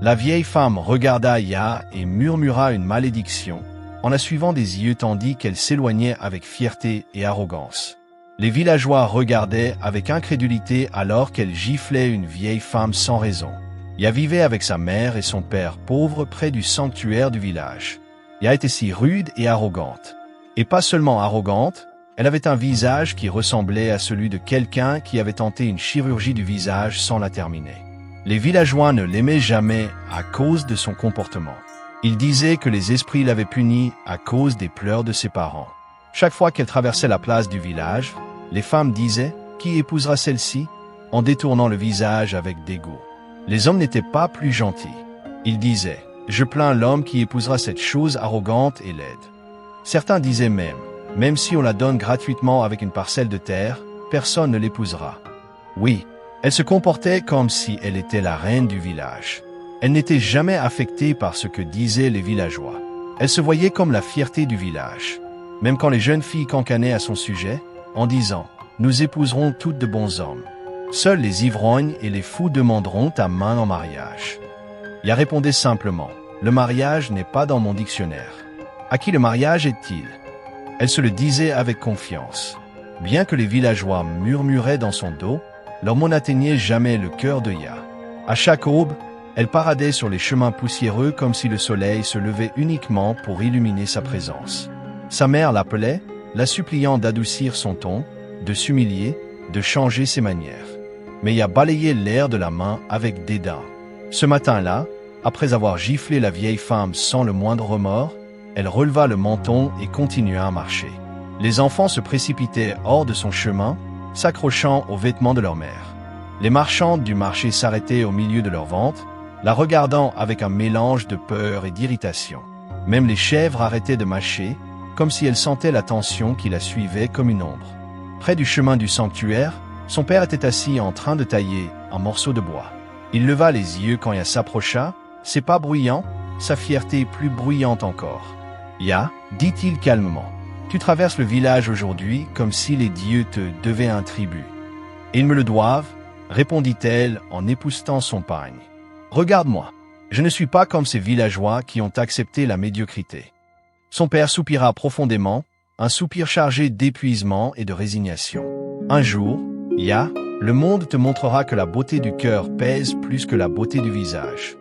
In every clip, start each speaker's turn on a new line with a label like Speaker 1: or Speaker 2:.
Speaker 1: La vieille femme regarda Ya et murmura une malédiction, en la suivant des yeux tandis qu'elle s'éloignait avec fierté et arrogance. Les villageois regardaient avec incrédulité alors qu'elle giflait une vieille femme sans raison. Ya vivait avec sa mère et son père pauvre près du sanctuaire du village. Ya était si rude et arrogante. Et pas seulement arrogante, elle avait un visage qui ressemblait à celui de quelqu'un qui avait tenté une chirurgie du visage sans la terminer. Les villageois ne l'aimaient jamais à cause de son comportement. Ils disaient que les esprits l'avaient punie à cause des pleurs de ses parents. Chaque fois qu'elle traversait la place du village, les femmes disaient « Qui épousera celle-ci ?» en détournant le visage avec dégoût. Les hommes n'étaient pas plus gentils. Ils disaient « Je plains l'homme qui épousera cette chose arrogante et laide. » Certains disaient même si on la donne gratuitement avec une parcelle de terre, personne ne l'épousera. Oui, elle se comportait comme si elle était la reine du village. Elle n'était jamais affectée par ce que disaient les villageois. Elle se voyait comme la fierté du village. Même quand les jeunes filles cancanaient à son sujet, en disant « Nous épouserons toutes de bons hommes. Seuls les ivrognes et les fous demanderont ta main en mariage. » Ya répondait simplement « Le mariage n'est pas dans mon dictionnaire. À qui le mariage est-il » Elle se le disait avec confiance. Bien que les villageois murmuraient dans son dos, leur mot n'atteignait jamais le cœur de Ya. À chaque aube, elle paradait sur les chemins poussiéreux comme si le soleil se levait uniquement pour illuminer sa présence. Sa mère l'appelait, la suppliant d'adoucir son ton, de s'humilier, de changer ses manières. Mais Ya balayait l'air de la main avec dédain. Ce matin-là, après avoir giflé la vieille femme sans le moindre remords, elle releva le menton et continua à marcher. Les enfants se précipitaient hors de son chemin, s'accrochant aux vêtements de leur mère. Les marchandes du marché s'arrêtaient au milieu de leur vente, la regardant avec un mélange de peur et d'irritation. Même les chèvres arrêtaient de mâcher, comme si elles sentaient la tension qui la suivait comme une ombre. Près du chemin du sanctuaire, son père était assis en train de tailler un morceau de bois. Il leva les yeux quand Ya s'approcha, ses pas bruyants, sa fierté plus bruyante encore. « Ya, dit-il calmement, tu traverses le village aujourd'hui comme si les dieux te devaient un tribut. »« Ils me le doivent, » répondit-elle en époussetant son pagne. « Regarde-moi, je ne suis pas comme ces villageois qui ont accepté la médiocrité. » Son père soupira profondément, un soupir chargé d'épuisement et de résignation. « Un jour, Ya, le monde te montrera que la beauté du cœur pèse plus que la beauté du visage. »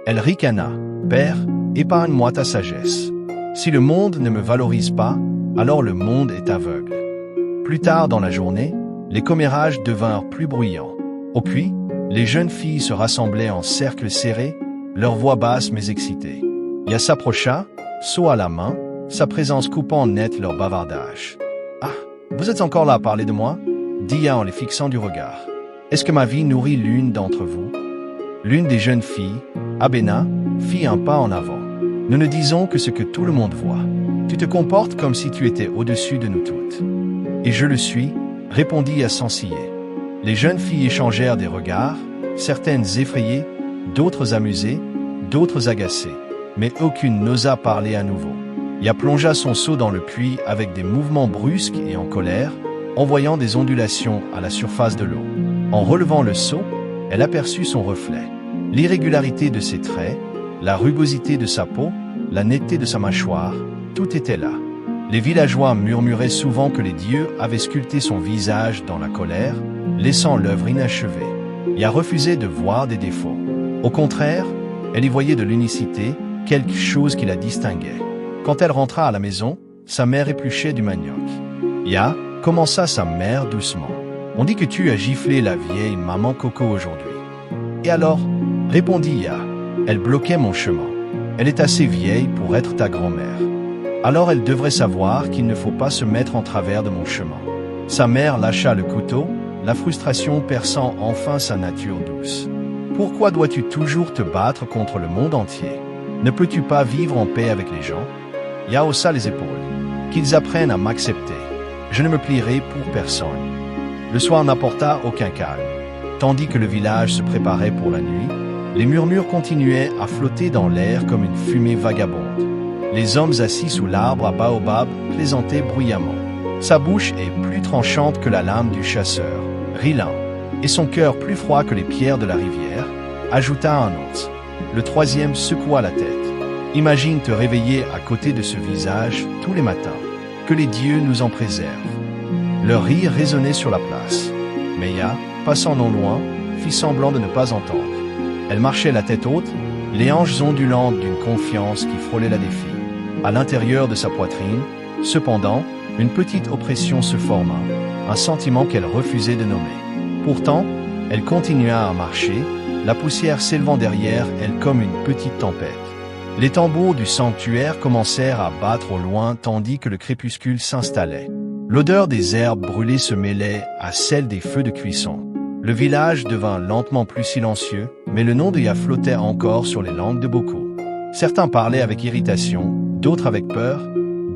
Speaker 1: Elle ricana. « Père, épargne-moi ta sagesse. Si le monde ne me valorise pas, alors le monde est aveugle. » Plus tard dans la journée, les commérages devinrent plus bruyants. Au puits, les jeunes filles se rassemblaient en cercle serré, leur voix basse mais excitée. Ya s'approcha, seau à la main, sa présence coupant net leur bavardage. « Ah, vous êtes encore là à parler de moi ?» dit Ya en les fixant du regard. « Est-ce que ma vie nourrit l'une d'entre vous ?» L'une des jeunes filles, Abena, fit un pas en avant. « Nous ne disons que ce que tout le monde voit. Tu te comportes comme si tu étais au-dessus de nous toutes. »« Et je le suis, » répondit Ya sans ciller. Les jeunes filles échangèrent des regards, certaines effrayées, d'autres amusées, d'autres agacées, mais aucune n'osa parler à nouveau. Ya plongea son seau dans le puits avec des mouvements brusques et en colère, envoyant des ondulations à la surface de l'eau. En relevant le seau, elle aperçut son reflet. L'irrégularité de ses traits, la rugosité de sa peau, la netteté de sa mâchoire, tout était là. Les villageois murmuraient souvent que les dieux avaient sculpté son visage dans la colère, laissant l'œuvre inachevée. Ya refusait de voir des défauts. Au contraire, elle y voyait de l'unicité, quelque chose qui la distinguait. Quand elle rentra à la maison, sa mère épluchait du manioc. « Ya, » commença sa mère doucement. « On dit que tu as giflé la vieille maman Coco aujourd'hui. »« Et alors ?» répondit Ya. « Elle bloquait mon chemin. Elle est assez vieille pour être ta grand-mère. Alors elle devrait savoir qu'il ne faut pas se mettre en travers de mon chemin. » Sa mère lâcha le couteau, la frustration perçant enfin sa nature douce. « Pourquoi dois-tu toujours te battre contre le monde entier? Ne peux-tu pas vivre en paix avec les gens ?» Ya haussa les épaules. « Qu'ils apprennent à m'accepter. Je ne me plierai pour personne. » Le soir n'apporta aucun calme. Tandis que le village se préparait pour la nuit, les murmures continuaient à flotter dans l'air comme une fumée vagabonde. Les hommes assis sous l'arbre à baobab plaisantaient bruyamment. Sa bouche est plus tranchante que la lame du chasseur, rit l'un, et son cœur plus froid que les pierres de la rivière, ajouta un autre. Le troisième secoua la tête. Imagine te réveiller à côté de ce visage tous les matins. Que les dieux nous en préservent. Leur rire résonnait sur la place. Meia, passant non loin, fit semblant de ne pas entendre. Elle marchait la tête haute, les hanches ondulantes d'une confiance qui frôlait la défi. À l'intérieur de sa poitrine, cependant, une petite oppression se forma, un sentiment qu'elle refusait de nommer. Pourtant, elle continua à marcher, la poussière s'élevant derrière elle comme une petite tempête. Les tambours du sanctuaire commencèrent à battre au loin tandis que le crépuscule s'installait. L'odeur des herbes brûlées se mêlait à celle des feux de cuisson. Le village devint lentement plus silencieux, mais le nom de Ya flottait encore sur les langues de beaucoup. Certains parlaient avec irritation, d'autres avec peur,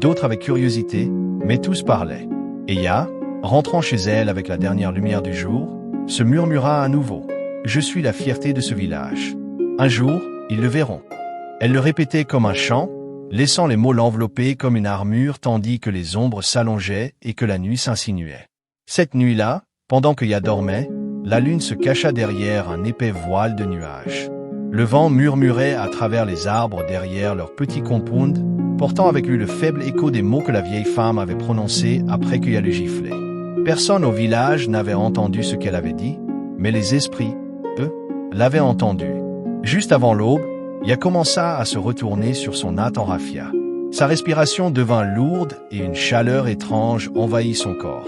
Speaker 1: d'autres avec curiosité, mais tous parlaient. Et Ya, rentrant chez elle avec la dernière lumière du jour, se murmura à nouveau. « Je suis la fierté de ce village. Un jour, ils le verront. » Elle le répétait comme un chant, laissant les mots l'envelopper comme une armure tandis que les ombres s'allongeaient et que la nuit s'insinuait. Cette nuit-là, pendant que Ya dormait, la lune se cacha derrière un épais voile de nuages. Le vent murmurait à travers les arbres derrière leur petit compound, portant avec lui le faible écho des mots que la vieille femme avait prononcés après que Ya le giflait. Personne au village n'avait entendu ce qu'elle avait dit, mais les esprits, eux, l'avaient entendu. Juste avant l'aube, Ya commença à se retourner sur son natte en raffia. Sa respiration devint lourde et une chaleur étrange envahit son corps.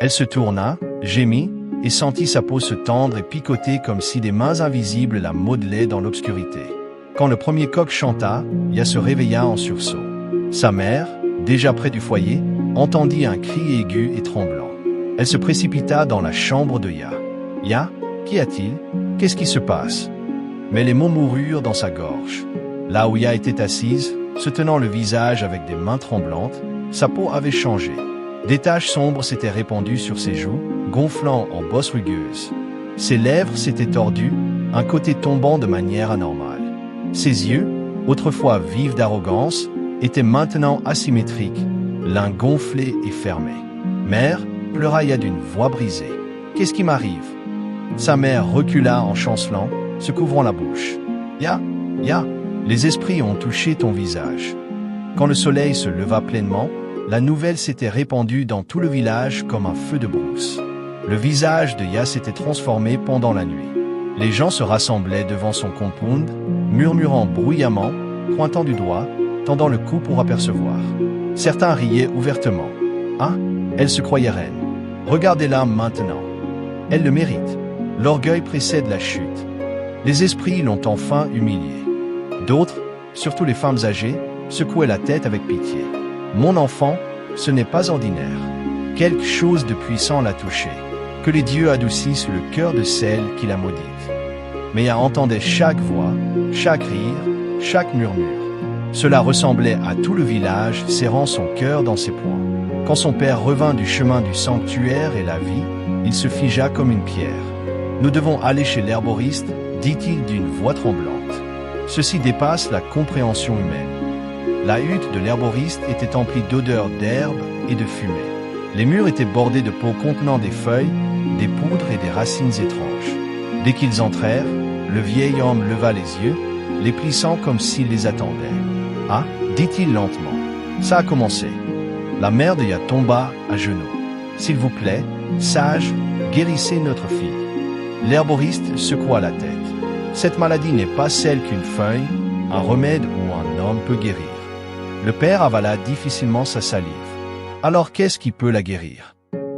Speaker 1: Elle se tourna, gémit, et sentit sa peau se tendre et picoter comme si des mains invisibles la modelaient dans l'obscurité. Quand le premier coq chanta, Ya se réveilla en sursaut. Sa mère, déjà près du foyer, entendit un cri aigu et tremblant. Elle se précipita dans la chambre de Ya. « Ya, qu'y a-t-il? Qu'est-ce qui se passe ?» Mais les mots moururent dans sa gorge. Là où Ya était assise, se tenant le visage avec des mains tremblantes, sa peau avait changé. Des taches sombres s'étaient répandues sur ses joues, gonflant en bosses rugueuses. Ses lèvres s'étaient tordues, un côté tombant de manière anormale. Ses yeux, autrefois vifs d'arrogance, étaient maintenant asymétriques, l'un gonflé et fermé. « Mère » pleura Ya d'une voix brisée. « Qu'est-ce qui m'arrive » Sa mère recula en chancelant, se couvrant la bouche. « Ya, Ya, les esprits ont touché ton visage. » Quand le soleil se leva pleinement, la nouvelle s'était répandue dans tout le village comme un feu de brousse. Le visage de Ya s'était transformé pendant la nuit. Les gens se rassemblaient devant son compound, murmurant bruyamment, pointant du doigt, tendant le cou pour apercevoir. Certains riaient ouvertement. « Ah, elle se croyait reine. Regardez-la maintenant. Elle le mérite. L'orgueil précède la chute. Les esprits l'ont enfin humiliée. » D'autres, surtout les femmes âgées, secouaient la tête avec pitié. « Mon enfant, ce n'est pas ordinaire. Quelque chose de puissant l'a touché. Que les dieux adoucissent le cœur de celle qui l'a maudite. » Mais Ya entendait chaque voix, chaque rire, chaque murmure. Cela ressemblait à tout le village serrant son cœur dans ses poings. Quand son père revint du chemin du sanctuaire et la vit, il se figea comme une pierre. « Nous devons aller chez l'herboriste, dit-il d'une voix tremblante. Ceci dépasse la compréhension humaine. » La hutte de l'herboriste était emplie d'odeurs d'herbe et de fumée. Les murs étaient bordés de pots contenant des feuilles, des poudres et des racines étranges. Dès qu'ils entrèrent, le vieil homme leva les yeux, les plissant comme s'il les attendait. « Ah, dit-il lentement, ça a commencé. » La mère de Ya tomba à genoux. « S'il vous plaît, sage, guérissez notre fille. » L'herboriste secoua la tête. « Cette maladie n'est pas celle qu'une feuille, un remède ou un homme peut guérir. » Le père avala difficilement sa salive. « Alors qu'est-ce qui peut la guérir ?»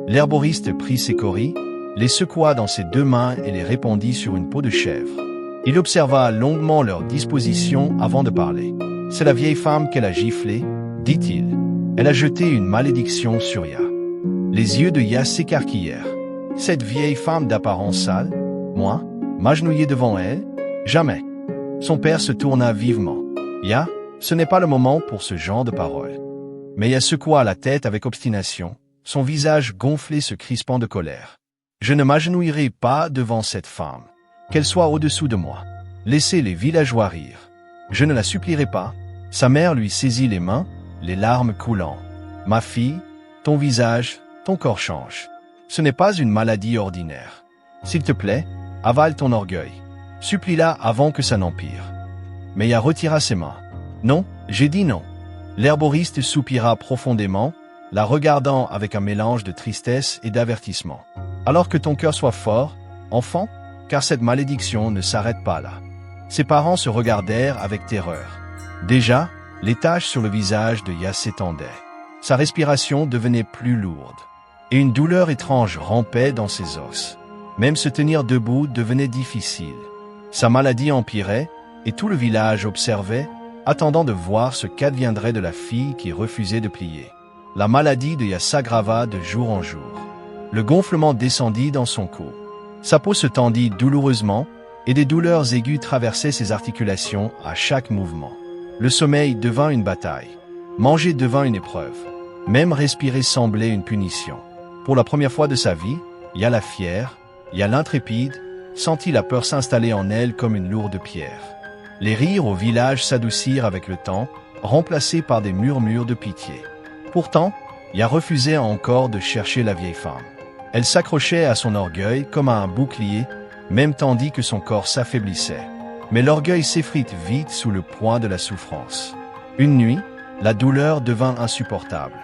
Speaker 1: L'herboriste prit ses coris, les secoua dans ses deux mains et les répandit sur une peau de chèvre. Il observa longuement leur disposition avant de parler. « C'est la vieille femme qu'elle a giflée, dit-il. Elle a jeté une malédiction sur Ya. » Les yeux de Ya s'écarquillèrent. « Cette vieille femme d'apparence sale, moi, m'agenouiller devant elle, jamais. » Son père se tourna vivement. « Ya, ce n'est pas le moment pour ce genre de paroles. » Mais Ya secoua la tête avec obstination, son visage gonflé se crispant de colère. « Je ne m'agenouillerai pas devant cette femme, qu'elle soit au-dessous de moi. Laissez les villageois rire. Je ne la supplierai pas. » Sa mère lui saisit les mains, les larmes coulant. « Ma fille, ton visage, ton corps change. Ce n'est pas une maladie ordinaire. S'il te plaît, avale ton orgueil. Supplie-la avant que ça n'empire. » mais Ya retira ses mains. Non, j'ai dit non. L'herboriste soupira profondément, la regardant avec un mélange de tristesse et d'avertissement. Alors que ton cœur soit fort, enfant, car cette malédiction ne s'arrête pas là. Ses parents se regardèrent avec terreur. Déjà, les taches sur le visage de Ya s'étendaient. Sa respiration devenait plus lourde. Et une douleur étrange rampait dans ses os. Même se tenir debout devenait difficile. Sa maladie empirait, et tout le village observait, attendant de voir ce qu'adviendrait de la fille qui refusait de plier. La maladie de Ya s'aggrava de jour en jour. Le gonflement descendit dans son cou. Sa peau se tendit douloureusement, et des douleurs aiguës traversaient ses articulations à chaque mouvement. Le sommeil devint une bataille. Manger devint une épreuve. Même respirer semblait une punition. Pour la première fois de sa vie, Ya la fière, Ya l'intrépide, sentit la peur s'installer en elle comme une lourde pierre. Les rires au village s'adoucirent avec le temps, remplacés par des murmures de pitié. Pourtant, Ya refusait encore de chercher la vieille femme. Elle s'accrochait à son orgueil comme à un bouclier, même tandis que son corps s'affaiblissait. Mais l'orgueil s'effrite vite sous le poids de la souffrance. Une nuit, la douleur devint insupportable.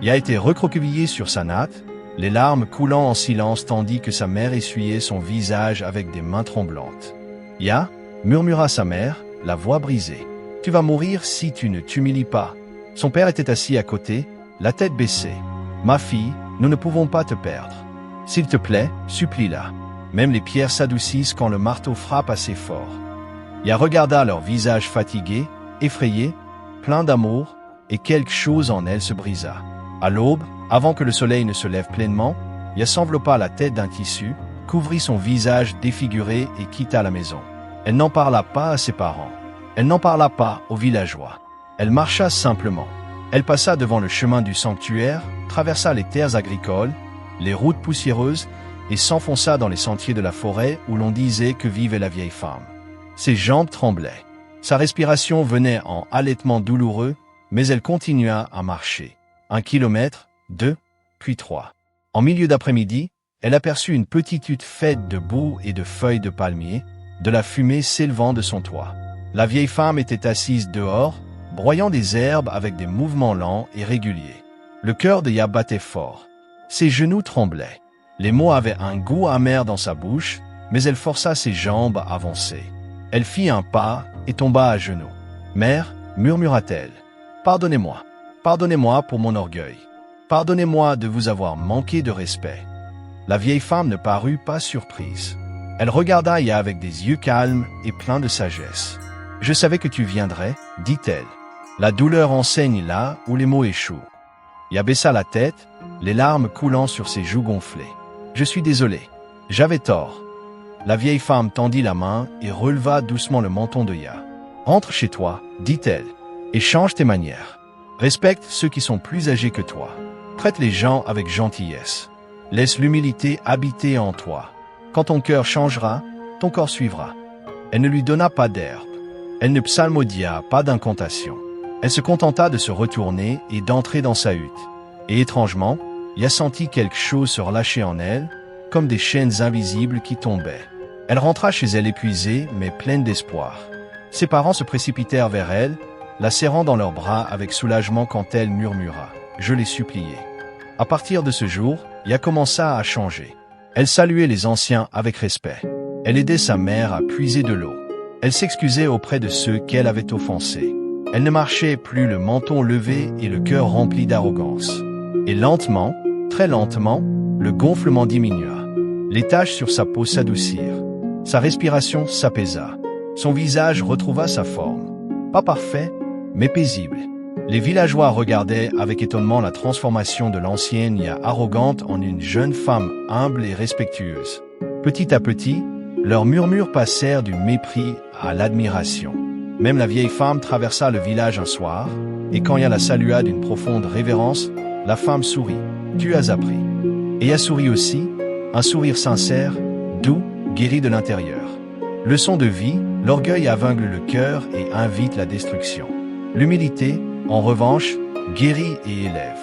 Speaker 1: Ya était recroquevillé sur sa natte, les larmes coulant en silence tandis que sa mère essuyait son visage avec des mains tremblantes. « Ya » murmura sa mère, la voix brisée. « Tu vas mourir si tu ne t'humilies pas. » Son père était assis à côté, la tête baissée. « Ma fille, nous ne pouvons pas te perdre. S'il te plaît, supplie-la. » Même les pierres s'adoucissent quand le marteau frappe assez fort. Ya regarda leur visage fatigué, effrayé, plein d'amour, et quelque chose en elle se brisa. À l'aube, avant que le soleil ne se lève pleinement, Ya s'enveloppa la tête d'un tissu, couvrit son visage défiguré et quitta la maison. Elle n'en parla pas à ses parents. Elle n'en parla pas aux villageois. Elle marcha simplement. Elle passa devant le chemin du sanctuaire, traversa les terres agricoles, les routes poussiéreuses, et s'enfonça dans les sentiers de la forêt où l'on disait que vivait la vieille femme. Ses jambes tremblaient. Sa respiration venait en halètements douloureux, mais elle continua à marcher. 1 kilomètre, 2, puis 3. En milieu d'après-midi, elle aperçut une petite hutte faite de boue et de feuilles de palmier, de la fumée s'élevant de son toit. La vieille femme était assise dehors, broyant des herbes avec des mouvements lents et réguliers. Le cœur de Ya battait fort. Ses genoux tremblaient. Les mots avaient un goût amer dans sa bouche, mais elle força ses jambes à avancer. Elle fit un pas et tomba à genoux. « Mère, murmura-t-elle, pardonnez-moi. Pardonnez-moi pour mon orgueil. Pardonnez-moi de vous avoir manqué de respect. » La vieille femme ne parut pas surprise. Elle regarda Ya avec des yeux calmes et pleins de sagesse. « Je savais que tu viendrais, dit-elle. La douleur enseigne là où les mots échouent. » Ya baissa la tête, les larmes coulant sur ses joues gonflées. « Je suis désolé. J'avais tort. » La vieille femme tendit la main et releva doucement le menton de Ya. « Rentre chez toi, dit-elle, et change tes manières. Respecte ceux qui sont plus âgés que toi. Traite les gens avec gentillesse. Laisse l'humilité habiter en toi. Quand ton cœur changera, ton corps suivra. » Elle ne lui donna pas d'herbe. Elle ne psalmodia pas d'incantation. Elle se contenta de se retourner et d'entrer dans sa hutte. Et étrangement, Ya sentit quelque chose se relâcher en elle, comme des chaînes invisibles qui tombaient. Elle rentra chez elle épuisée, mais pleine d'espoir. Ses parents se précipitèrent vers elle, la serrant dans leurs bras avec soulagement quand elle murmura « Je l'ai supplié ». À partir de ce jour, Ya commença à changer. Elle saluait les anciens avec respect. Elle aidait sa mère à puiser de l'eau. Elle s'excusait auprès de ceux qu'elle avait offensés. Elle ne marchait plus le menton levé et le cœur rempli d'arrogance. Et lentement, très lentement, le gonflement diminua. Les taches sur sa peau s'adoucirent. Sa respiration s'apaisa. Son visage retrouva sa forme. Pas parfait, mais paisible. Les villageois regardaient avec étonnement la transformation de l'ancienne Ya arrogante en une jeune femme humble et respectueuse. Petit à petit, leurs murmures passèrent du mépris à l'admiration. Même la vieille femme traversa le village un soir, et quand Ya la salua d'une profonde révérence, la femme sourit. « Tu as appris. » Et Ya sourit aussi, un sourire sincère, doux, guéri de l'intérieur. Leçon de vie, l'orgueil aveugle le cœur et invite la destruction. L'humilité, en revanche, guérit et élève.